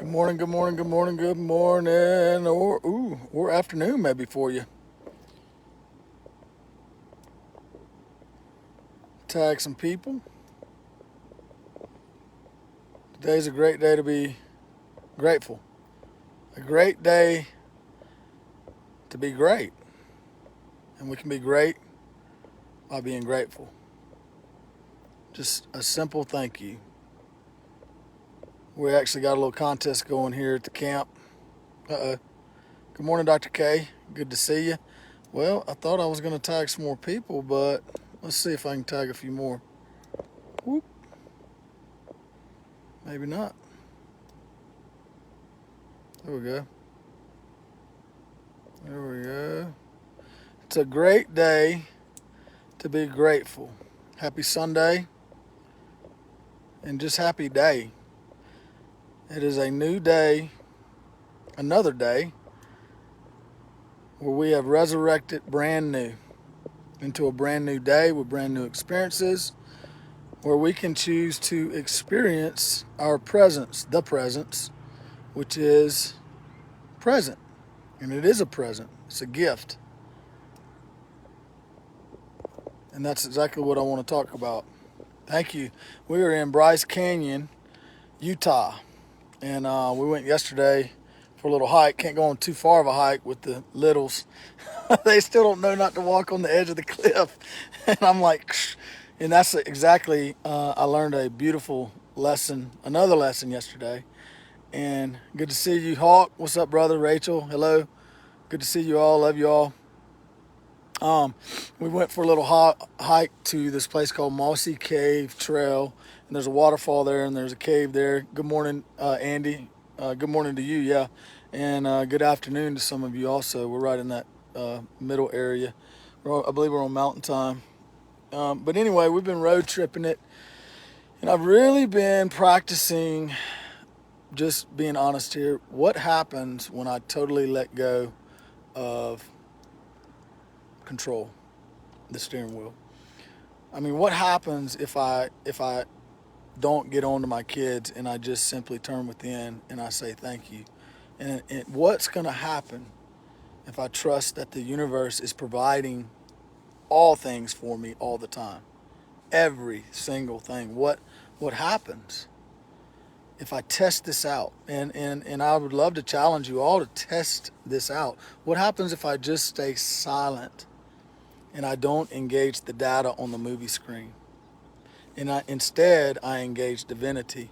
Good morning, good morning, good morning, good morning, or afternoon maybe for you. Tag some people. Today's a great day to be grateful. A great day to be great. And we can be great by being grateful. Just a simple thank you. We actually got a little contest going here at the camp. Uh-oh. Good morning, Dr. K. Good to see you. Well, I thought I was going to tag some more people, but let's see if I can tag a few more. Whoop. Maybe not. There we go. There we go. It's a great day to be grateful. Happy Sunday and just happy day. It is a new day, another day, where we have resurrected brand new into a brand new day with brand new experiences, where we can choose to experience our presence, the presence, which is present. And it is a present. It's a gift. And that's exactly what I want to talk about. Thank you. We are in Bryce Canyon, Utah. And we went yesterday for a little hike. Can't go on too far of a hike with the littles. They still don't know not to walk on the edge of the cliff. And I'm like, shh. And that's exactly, I learned a beautiful lesson, another lesson yesterday. And good to see you, Hawk. What's up, brother? Rachel, hello. Good to see you all. Love you all. We went for a little hike to this place called Mossy Cave Trail, and there's a waterfall there, and there's a cave there. Good morning, Andy. Good morning to you, yeah, and good afternoon to some of you also. We're right in that middle area. I believe we're on Mountain Time. But anyway, we've been road tripping it, and I've really been practicing just being honest here. What happens when I totally let go of control, the steering wheel? I mean, what happens if I don't get on to my kids and I just simply turn within and I say thank you? And what's going to happen if I trust that the universe is providing all things for me all the time? Every single thing. What happens if I test this out? And I would love to challenge you all to test this out. What happens if I just stay silent and I don't engage the data on the movie screen? And instead, I engage divinity.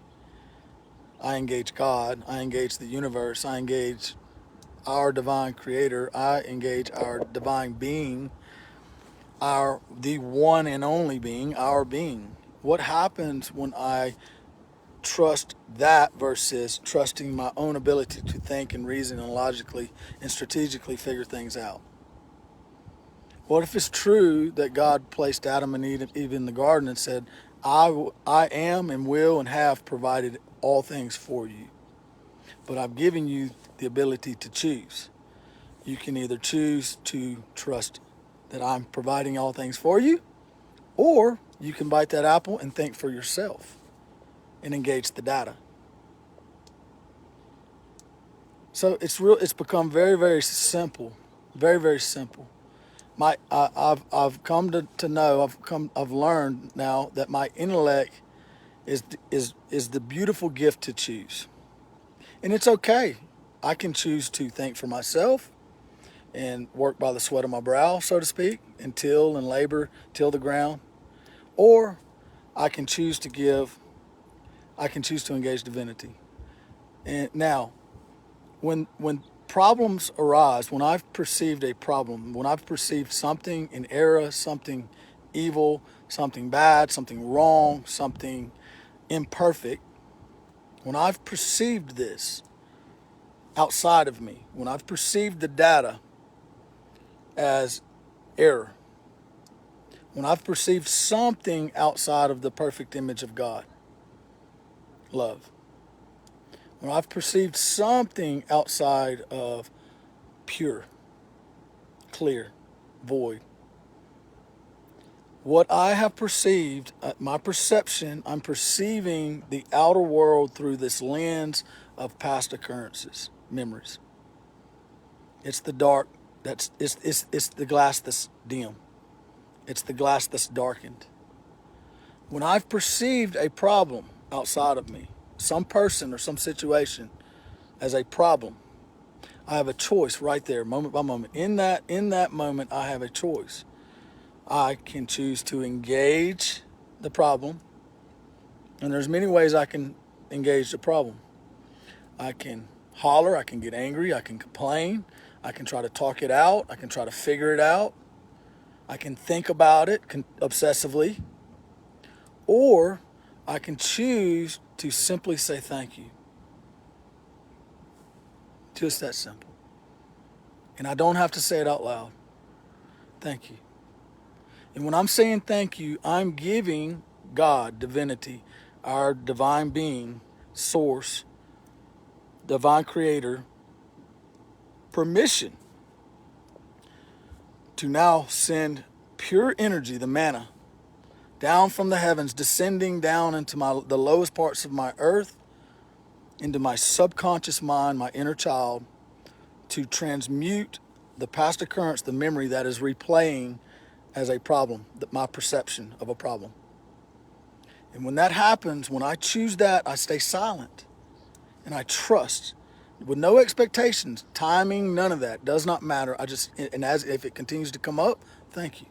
I engage God. I engage the universe. I engage our divine creator. I engage our divine being, the one and only being, our being. What happens when I trust that versus trusting my own ability to think and reason and logically and strategically figure things out? What if it's true that God placed Adam and Eve in the garden and said, I am and will and have provided all things for you, but I've given you the ability to choose. You can either choose to trust that I'm providing all things for you, or you can bite that apple and think for yourself and engage the data. So it's become very, very simple, very, very simple. I've come to know, I've learned now that my intellect is the beautiful gift to choose. And it's okay. I can choose to think for myself and work by the sweat of my brow, so to speak, and till and labor, till the ground. Or I can choose to engage divinity. And now, when problems arise, when I've perceived a problem, when I've perceived something in error, something evil, something bad, something wrong, something imperfect, when I've perceived this outside of me, when I've perceived the data as error, when I've perceived something outside of the perfect image of God, love, when I've perceived something outside of pure, clear, void, What I have perceived, my perception, I'm perceiving the outer world through this lens of past occurrences, memories. It's the dark, it's the glass that's dim. It's the glass that's darkened. When I've perceived a problem outside of me, some person or some situation as a problem, I have a choice right there, moment by moment. In that moment, I have a choice. I can choose to engage the problem, and there's many ways I can engage the problem. I can holler, I can get angry, I can complain, I can try to talk it out, I can try to figure it out, I can think about it obsessively, or I can choose to simply say thank you. Just that simple. And I don't have to say it out loud. Thank you. And when I'm saying thank you, I'm giving God, divinity, our divine being, source, divine creator, permission to now send pure energy, the manna, down from the heavens, descending down into the lowest parts of my earth, into my subconscious mind, my inner child, to transmute the past occurrence, the memory that is replaying as a problem, my perception of a problem. And when that happens, when I choose that, I stay silent and I trust with no expectations, timing, none of that does not matter. If it continues to come up, thank you.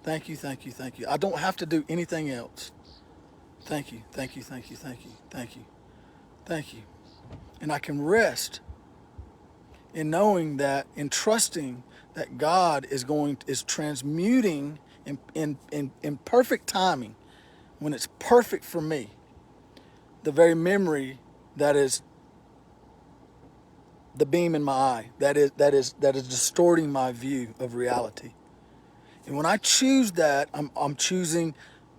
Thank you, thank you, thank you. I don't have to do anything else. Thank you, thank you, thank you, thank you, thank you, thank you. And I can rest in knowing that, in trusting that God is transmuting in perfect timing, when it's perfect for me, the very memory that is the beam in my eye, that is distorting my view of reality. And when I choose that, I'm choosing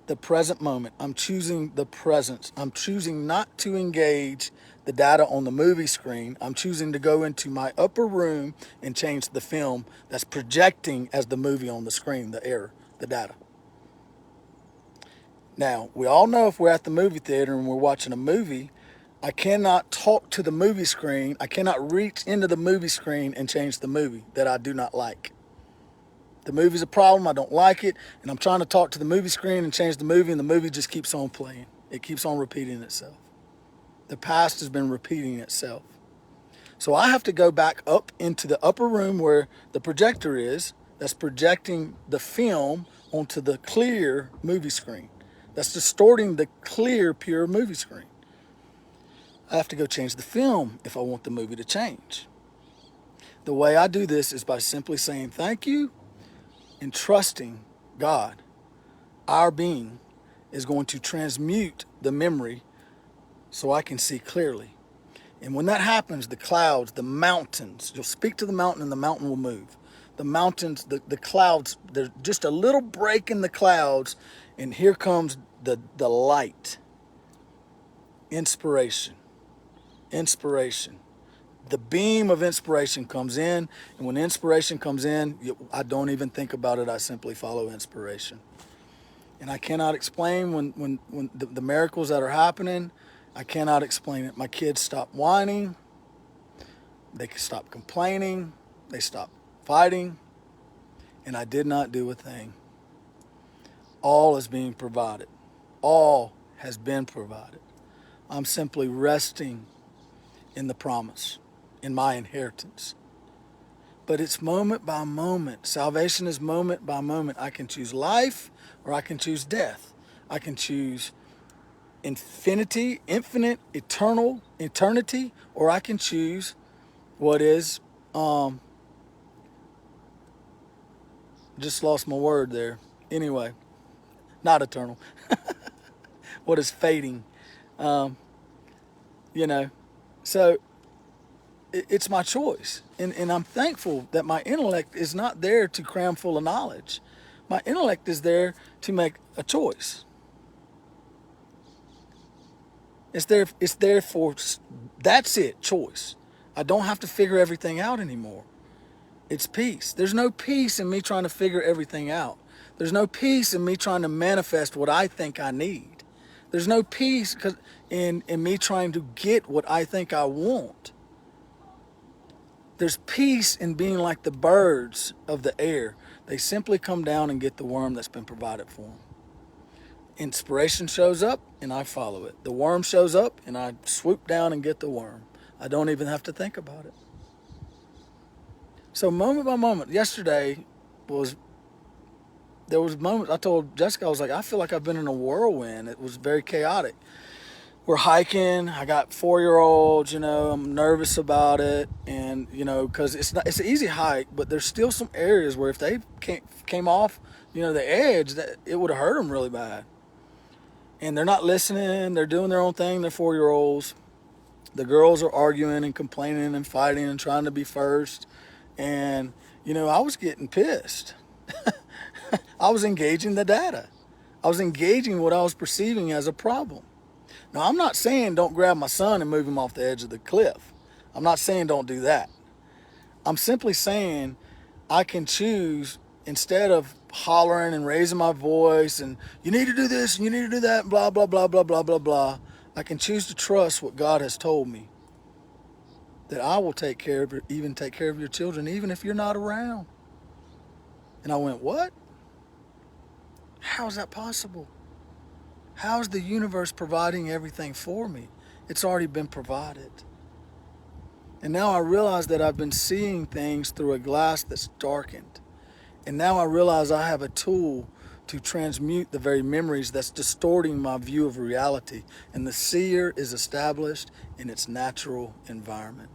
the present moment. I'm choosing the presence. I'm choosing not to engage the data on the movie screen. I'm choosing to go into my upper room and change the film that's projecting as the movie on the screen, the data. Now, we all know if we're at the movie theater and we're watching a movie, I cannot talk to the movie screen. I cannot reach into the movie screen and change the movie that I do not like. The movie's a problem, I don't like it, and I'm trying to talk to the movie screen and change the movie, and the movie just keeps on playing. It keeps on repeating itself. The past has been repeating itself. So I have to go back up into the upper room where the projector is, that's projecting the film onto the clear movie screen. That's distorting the clear, pure movie screen. I have to go change the film if I want the movie to change. The way I do this is by simply saying thank you and trusting God. Our being is going to transmute the memory so I can see clearly. And when that happens, the clouds, the mountains, you'll speak to the mountain and the mountain will move. The mountains, the clouds, there's just a little break in the clouds, and here comes the light. Inspiration. The beam of inspiration comes in, and when inspiration comes in, I don't even think about it. I simply follow inspiration. And I cannot explain when the miracles that are happening. I cannot explain it. My kids stop whining. They stop complaining. They stop fighting. And I did not do a thing. All is being provided. All has been provided. I'm simply resting in the promise, in my inheritance. But it's moment by moment. Salvation is moment by moment. I can choose life or I can choose death. I can choose infinity, infinite, eternal, eternity, or I can choose what is, just lost my word there. Anyway, not eternal. What is fading? So it's my choice. And I'm thankful that my intellect is not there to cram full of knowledge. My intellect is there to make a choice. It's there for, that's it, choice. I don't have to figure everything out anymore. It's peace. There's no peace in me trying to figure everything out. There's no peace in me trying to manifest what I think I need. There's no peace in me trying to get what I think I want. There's peace in being like the birds of the air. They simply come down and get the worm that's been provided for them. Inspiration shows up and I follow it. The worm shows up and I swoop down and get the worm. I don't even have to think about it. So moment by moment, yesterday there was moments I told Jessica, I was like, I feel like I've been in a whirlwind. It was very chaotic. We're hiking. I got 4-year-olds, I'm nervous about it. And, because it's an easy hike, but there's still some areas where if they came off, the edge, that it would have hurt them really bad. And they're not listening. They're doing their own thing. They're 4-year-olds. The girls are arguing and complaining and fighting and trying to be first. And, I was getting pissed. I was engaging the data. I was engaging what I was perceiving as a problem. Now, I'm not saying don't grab my son and move him off the edge of the cliff. I'm not saying don't do that. I'm simply saying I can choose, instead of hollering and raising my voice and you need to do this and you need to do that, blah, blah, blah, blah, blah, blah, blah. I can choose to trust what God has told me, that I will take care of your children, even if you're not around. And I went, what? How is that possible? How is the universe providing everything for me? It's already been provided. And now I realize that I've been seeing things through a glass that's darkened. And now I realize I have a tool to transmute the very memories that's distorting my view of reality. And the seer is established in its natural environment.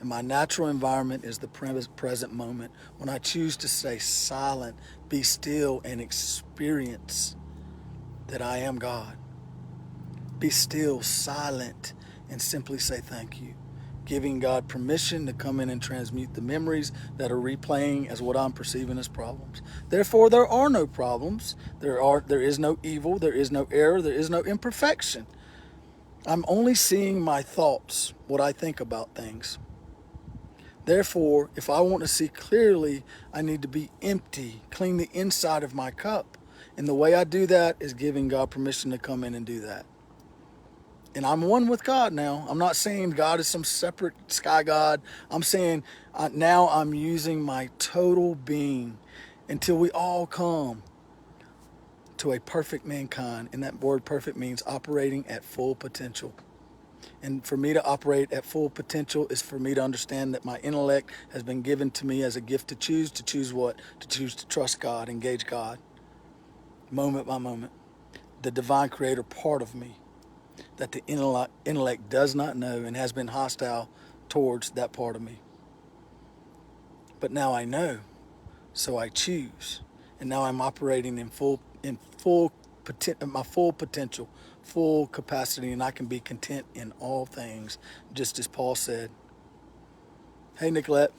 And my natural environment is the present moment, when I choose to stay silent, be still, and experience that I am God. Be still, silent, and simply say thank you. Giving God permission to come in and transmute the memories that are replaying as what I'm perceiving as problems. Therefore, there are no problems. There is no evil. There is no error. There is no imperfection. I'm only seeing my thoughts, what I think about things. Therefore, if I want to see clearly, I need to be empty, clean the inside of my cup. And the way I do that is giving God permission to come in and do that. And I'm one with God now. I'm not saying God is some separate sky God. I'm saying now I'm using my total being until we all come to a perfect mankind. And that word perfect means operating at full potential. And for me to operate at full potential is for me to understand that my intellect has been given to me as a gift to choose. To choose what? To choose to trust God, engage God, moment by moment. The divine creator part of me that the intellect does not know and has been hostile towards that part of me. But now I know, so I choose. And now I'm operating in my full potential, full capacity, and I can be content in all things, just as Paul said. Hey, Nicolette,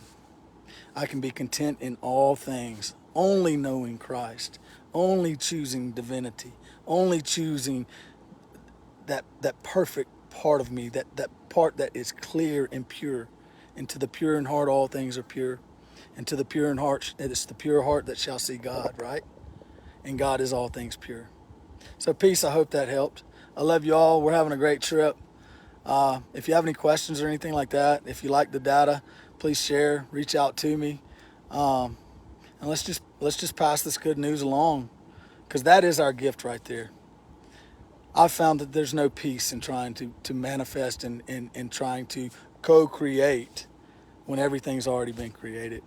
I can be content in all things, only knowing Christ, only choosing divinity, only choosing that perfect part of me, that part that is clear and pure. And to the pure in heart, all things are pure. And to the pure in heart, it's the pure heart that shall see God, right? And God is all things pure. So peace, I hope that helped. I love you all. We're having a great trip. If you have any questions or anything like that, if you like the data, please share, reach out to me. And let's just pass this good news along, because that is our gift right there. I've found that there's no peace in trying to manifest and trying to co-create when everything's already been created.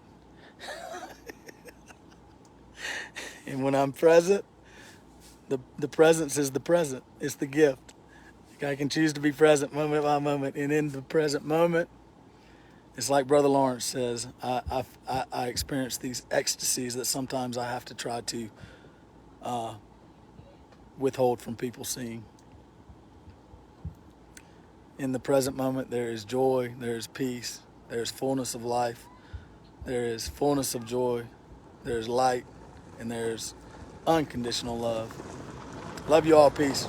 And when I'm present, the presence is the present. It's the gift. I can choose to be present moment by moment. And in the present moment, it's like Brother Lawrence says, I experience these ecstasies that sometimes I have to try to withhold from people seeing. In the present moment, there is joy, there is peace, there is fullness of life, there is fullness of joy, there is light, and there is unconditional love. Love you all. Peace.